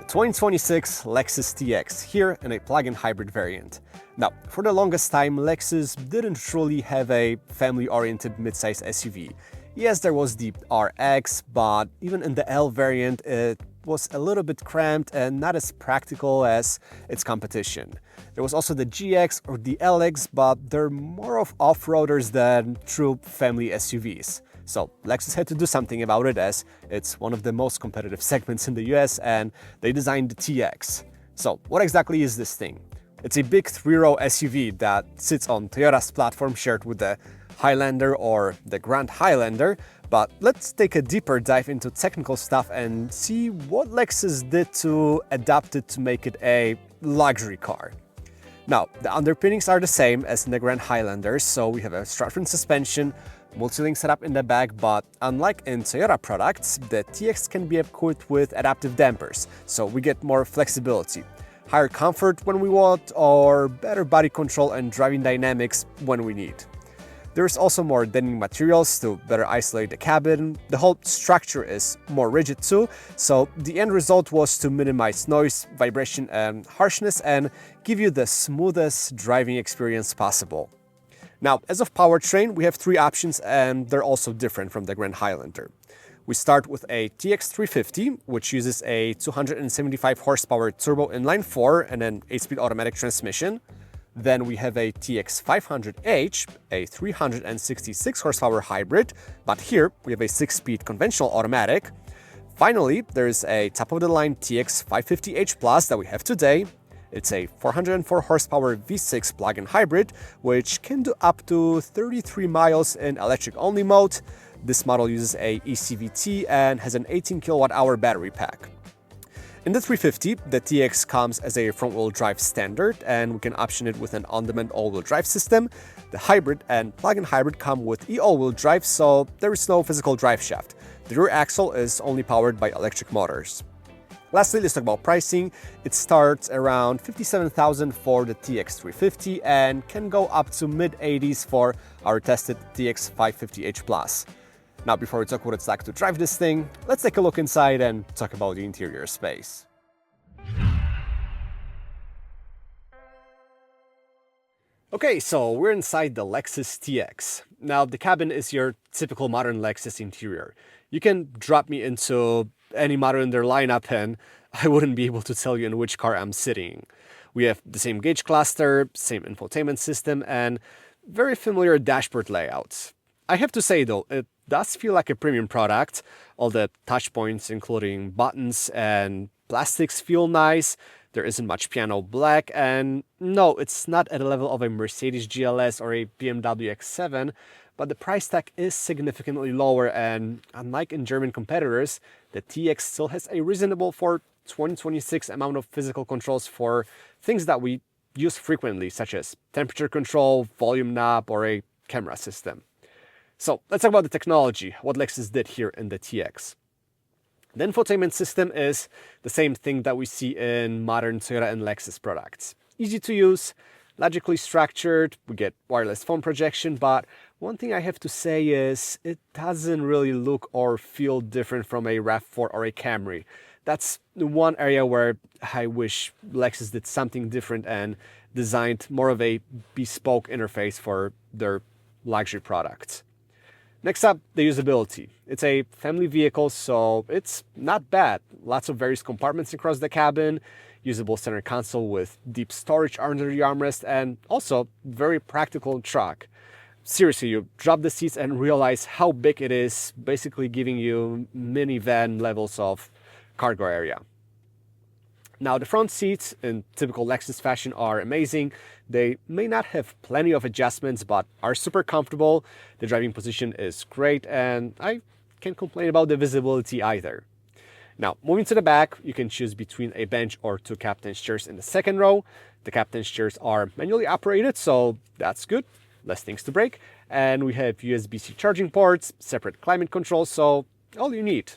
2026 Lexus TX, here in a plug-in hybrid variant. Now, for the longest time, Lexus didn't truly have a family-oriented midsize SUV. Yes, there was the RX, but even in the L variant, it was a little bit cramped and not as practical as its competition. There was also the GX or the LX, but they're more of off-roaders than true family SUVs. So Lexus had to do something about it, as it's one of the most competitive segments in the US, and they designed the TX. So what exactly is this thing? It's a big three-row SUV that sits on Toyota's platform shared with the Highlander or the Grand Highlander, but let's take a deeper dive into technical stuff and see what Lexus did to adapt it to make it a luxury car. Now, the underpinnings are the same as in the Grand Highlander, so we have a strut front suspension, multilink setup in the back, but unlike in Toyota products, the TX can be equipped with adaptive dampers, so we get more flexibility, higher comfort when we want, or better body control and driving dynamics when we need. There's also more deadening materials to better isolate the cabin. The whole structure is more rigid too, so the end result was to minimize noise, vibration and harshness and give you the smoothest driving experience possible. Now, as of powertrain, we have three options and they're also different from the Grand Highlander. We start with a TX 350, which uses a 275 horsepower turbo inline-4 and an 8-speed automatic transmission. Then we have a TX 500H, a 366 horsepower hybrid, but here we have a 6-speed conventional automatic. Finally, there's a top-of-the-line TX 550H Plus that we have today. It's a 404 horsepower V6 plug-in hybrid, which can do up to 33 miles in electric-only mode. This model uses a eCVT and has an 18 kilowatt-hour battery pack. In the 350, the TX comes as a front-wheel drive standard, and we can option it with an on-demand all-wheel drive system. The hybrid and plug-in hybrid come with e-all-wheel drive, so there is no physical drive shaft. The rear axle is only powered by electric motors. Lastly, let's talk about pricing. It starts around $57,000 for the TX 350 and can go up to mid-80s for our tested TX 550H Plus. Now, before we talk what it's like to drive this thing, let's take a look inside and talk about the interior space. Okay, so we're inside the Lexus TX. Now, the cabin is your typical modern Lexus interior. You can drop me into any model in their lineup and I wouldn't be able to tell you in which car I'm sitting. We have the same gauge cluster, same infotainment system, and very familiar dashboard layouts. I have to say though, it does feel like a premium product. All the touch points, including buttons and plastics, feel nice. There isn't much piano black, and no, it's not at the level of a Mercedes GLS or a BMW X7, but the price tag is significantly lower, and unlike in German competitors, the TX still has a reasonable for 2026 amount of physical controls for things that we use frequently, such as temperature control, volume knob, or a camera system. So let's talk about the technology, what Lexus did here in the TX. The infotainment system is the same thing that we see in modern Toyota and Lexus products. Easy to use, logically structured, we get wireless phone projection, but one thing I have to say is it doesn't really look or feel different from a RAV4 or a Camry. That's the one area where I wish Lexus did something different and designed more of a bespoke interface for their luxury products. Next up, the usability. It's a family vehicle, so it's not bad. Lots of various compartments across the cabin, usable center console with deep storage under the armrest, and also very practical truck. Seriously, you drop the seats and realize how big it is, basically giving you minivan levels of cargo area. Now, the front seats in typical Lexus fashion are amazing. They may not have plenty of adjustments, but are super comfortable. The driving position is great, and I can't complain about the visibility either. Now, moving to the back, you can choose between a bench or two captain's chairs in the second row. The captain's chairs are manually operated, so that's good. Less things to break. And we have USB-C charging ports, separate climate control, so all you need.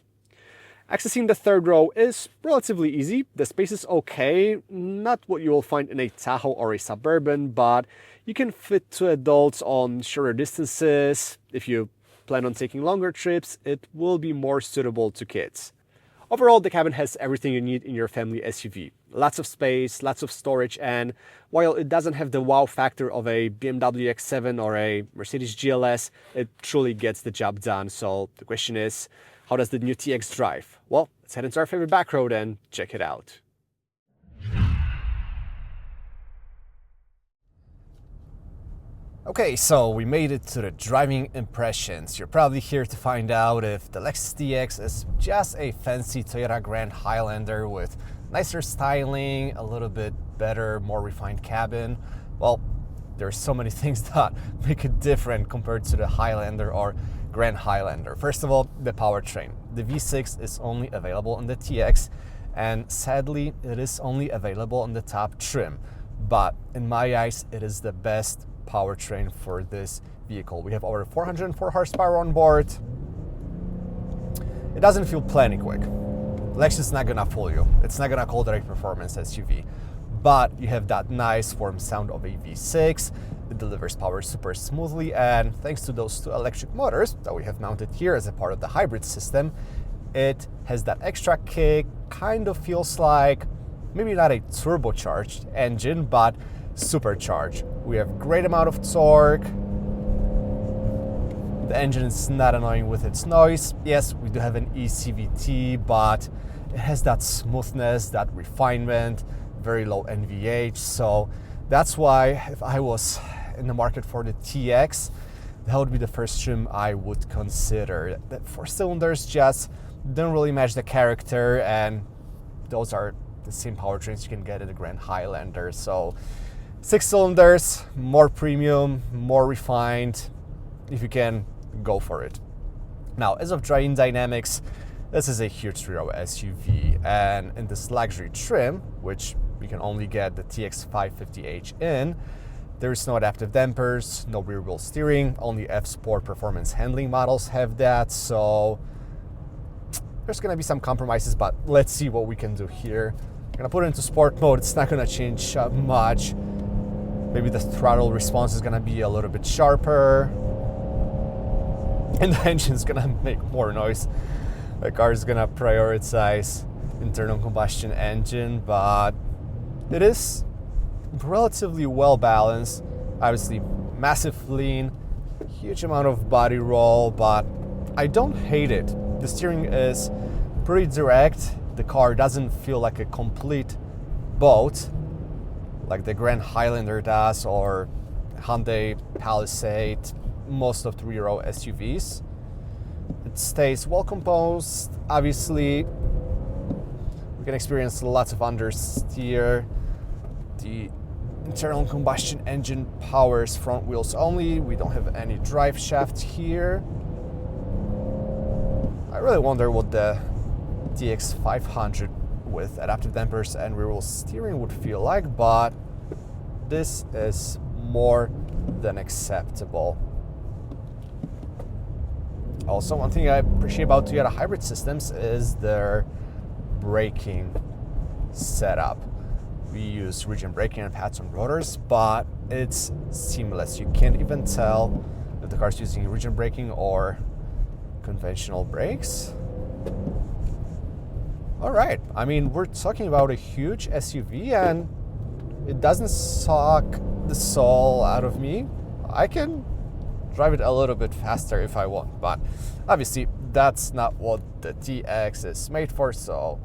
Accessing the third row is relatively easy. The space is okay, not what you will find in a Tahoe or a Suburban, but you can fit two adults on shorter distances. If you plan on taking longer trips, it will be more suitable to kids. Overall, the cabin has everything you need in your family SUV. Lots of space, lots of storage, and while it doesn't have the wow factor of a BMW X7 or a Mercedes GLS, it truly gets the job done. So the question is, how does the new TX drive? Well, let's head into our favorite back road and check it out. Okay, so we made it to the driving impressions. You're probably here to find out if the Lexus TX is just a fancy Toyota Grand Highlander with nicer styling, a little bit better, more refined cabin. Well, there's so many things that make it different compared to the Highlander or Grand Highlander. First of all, the powertrain. The V6 is only available on the TX, and sadly, it is only available on the top trim. But in my eyes, it is the best powertrain for this vehicle. We have over 404 horsepower on board. It doesn't feel plenty quick. Lexus is not gonna fool you. It's not gonna call it a performance SUV, but you have that nice warm sound of a V6. It delivers power super smoothly, and thanks to those two electric motors that we have mounted here as a part of the hybrid system, it has that extra kick. Kind of feels like maybe not a turbocharged engine, but supercharged. We have great amount of torque. The engine is not annoying with its noise. Yes, we do have an eCVT, but it has that smoothness, that refinement, very low NVH. So that's why if I was in the market for the TX, that would be the first trim I would consider. The 4 cylinders just don't really match the character, and those are the same powertrains you can get in the Grand Highlander. So 6 cylinders, more premium, more refined. If you can, go for it. Now, as of driving dynamics, this is a huge 3-row SUV, and in this luxury trim, which you can only get the TX 550h in, there is no adaptive dampers, no rear wheel steering. Only F-Sport performance handling models have that, so there's gonna be some compromises, but let's see what we can do here. I'm gonna put it into sport mode. It's not gonna change much. Maybe the throttle response is gonna be a little bit sharper, and the engine's gonna make more noise. The car is gonna prioritize internal combustion engine, but it is relatively well balanced. Obviously, massive lean, huge amount of body roll, but I don't hate it. The steering is pretty direct. The car doesn't feel like a complete boat like the Grand Highlander does, or Hyundai Palisade, most of 3-row SUVs. It stays well composed. Obviously, we can experience lots of understeer. The internal combustion engine powers front wheels only. We don't have any drive shaft here. I really wonder what the TX 500 with adaptive dampers and rear wheel steering would feel like, but this is more than acceptable. Also, one thing I appreciate about Toyota hybrid systems is their braking setup. We use region braking and pads on rotors, but it's seamless. You can't even tell if the car is using region braking or conventional brakes. All right, I mean, we're talking about a huge SUV, and it doesn't suck the soul out of me. I can drive it a little bit faster if I want, but obviously that's not what the TX is made for. So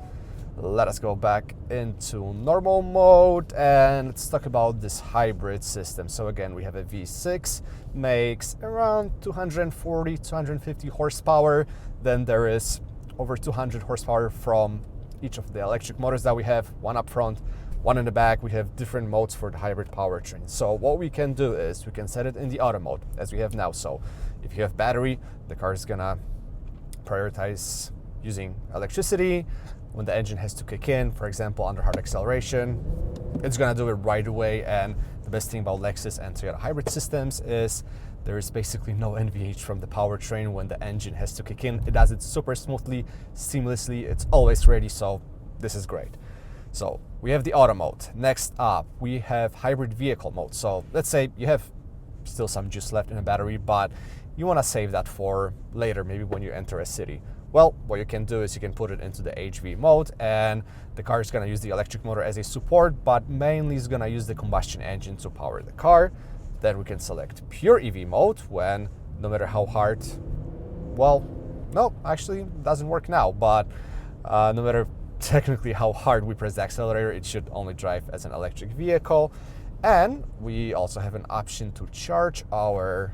let us go back into normal mode and let's talk about this hybrid system. So again, we have a V6, makes around 240, 250 horsepower. Then there is over 200 horsepower from each of the electric motors that we have, one up front, one in the back. We have different modes for the hybrid powertrain. So what we can do is we can set it in the auto mode as we have now. So if you have battery, the car is gonna prioritize using electricity. When the engine has to kick in, for example, under hard acceleration, it's gonna do it right away. And the best thing about Lexus and Toyota hybrid systems is there is basically no NVH from the powertrain when the engine has to kick in. It does it super smoothly, seamlessly. It's always ready, so this is great. So we have the auto mode. Next up, we have hybrid vehicle mode. So let's say you have still some juice left in the battery, but you wanna save that for later, maybe when you enter a city. Well, what you can do is you can put it into the HV mode, and the car is going to use the electric motor as a support, but mainly is going to use the combustion engine to power the car. Then we can select pure EV mode when no matter how hard, well, no, actually it doesn't work now, but no matter technically how hard we press the accelerator, it should only drive as an electric vehicle. And we also have an option to charge our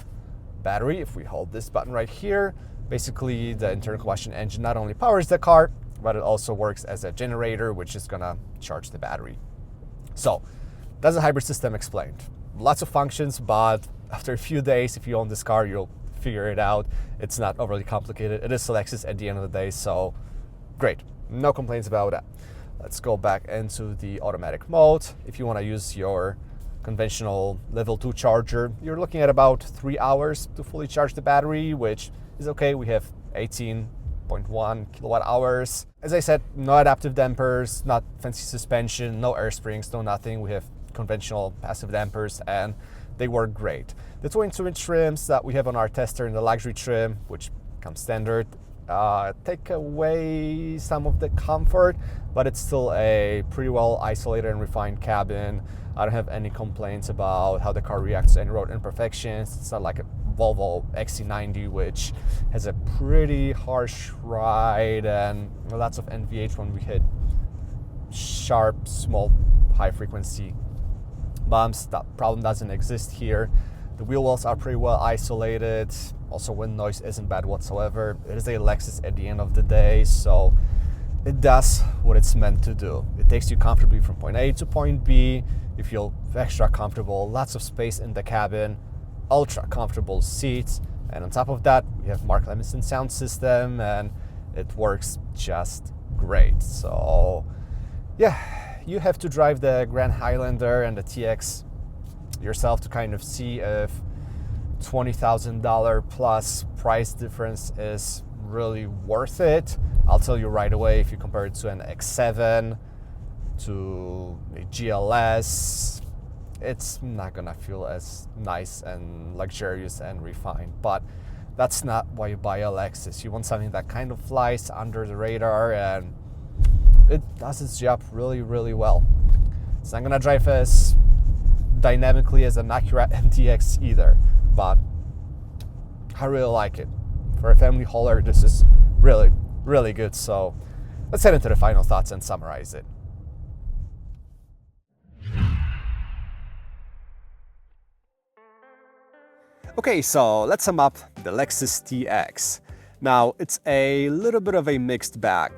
battery if we hold this button right here. Basically, the internal combustion engine not only powers the car, but it also works as a generator, which is gonna charge the battery. So that's a hybrid system explained. Lots of functions, but after a few days, if you own this car, you'll figure it out. It's not overly complicated. It is Lexus at the end of the day, so great. No complaints about that. Let's go back into the automatic mode. If you want to use your conventional level 2 charger, you're looking at about 3 hours to fully charge the battery, which is okay. We have 18.1 kilowatt hours. As I said, no adaptive dampers, not fancy suspension, no air springs, no nothing. We have conventional passive dampers and they work great. The 22-inch trims that we have on our tester in the luxury trim, which comes standard, take away some of the comfort, but it's still a pretty well isolated and refined cabin. I don't have any complaints about how the car reacts to any road imperfections. It's not like a Volvo XC90, which has a pretty harsh ride and lots of NVH when we hit sharp, small, high frequency bumps. That problem doesn't exist here. The wheel wells are pretty well isolated. Also, wind noise isn't bad whatsoever. It is a Lexus at the end of the day, so it does what it's meant to do. It takes you comfortably from point A to point B. You feel extra comfortable, lots of space in the cabin, ultra comfortable seats, and on top of that, we have Mark Levinson sound system, and it works just great. So yeah, you have to drive the Grand Highlander and the TX yourself to kind of see if $20,000 plus price difference is really worth it. I'll tell you right away, if you compare it to an X7, to a GLS, it's not gonna feel as nice and luxurious and refined, but that's not why you buy a Lexus. You want something that kind of flies under the radar, and it does its job really, really well. It's not gonna drive as dynamically as an Acura MTX either, but I really like it. For a family hauler, this is really, really good. So let's head into the final thoughts and summarize it. Okay, so let's sum up the Lexus TX. Now, it's a little bit of a mixed bag.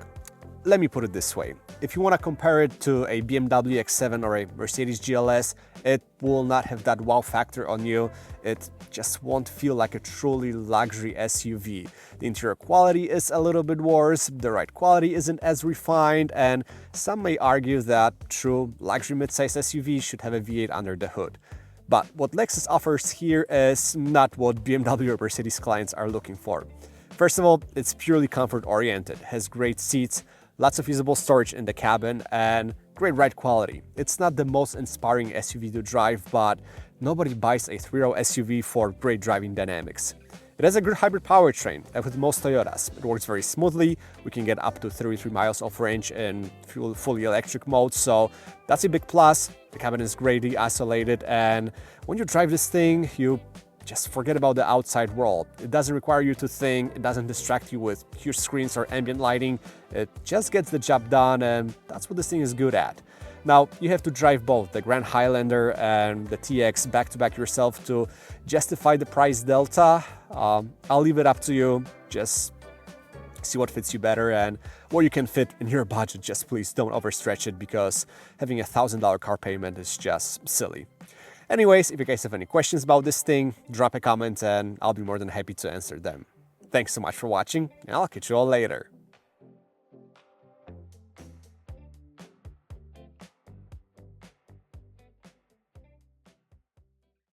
Let me put it this way. If you want to compare it to a BMW X7 or a Mercedes GLS, it will not have that wow factor on you. It just won't feel like a truly luxury SUV. The interior quality is a little bit worse, the ride quality isn't as refined, and some may argue that true luxury midsize SUV should have a V8 under the hood. But what Lexus offers here is not what BMW or Mercedes clients are looking for. First of all, it's purely comfort oriented, has great seats, lots of usable storage in the cabin, and great ride quality. It's not the most inspiring SUV to drive, but nobody buys a 3-row SUV for great driving dynamics. It has a good hybrid powertrain, as with most Toyotas. It works very smoothly. We can get up to 33 miles off range in fully electric mode, so that's a big plus. The cabin is greatly isolated, and when you drive this thing, you just forget about the outside world. It doesn't require you to think, it doesn't distract you with huge screens or ambient lighting. It just gets the job done, and that's what this thing is good at. Now, you have to drive both the Grand Highlander and the TX back-to-back yourself to justify the price delta. I'll leave it up to you. Just see what fits you better and what you can fit in your budget. Just please don't overstretch it, because having a $1,000 car payment is just silly. Anyways, if you guys have any questions about this thing, drop a comment and I'll be more than happy to answer them. Thanks so much for watching, and I'll catch you all later.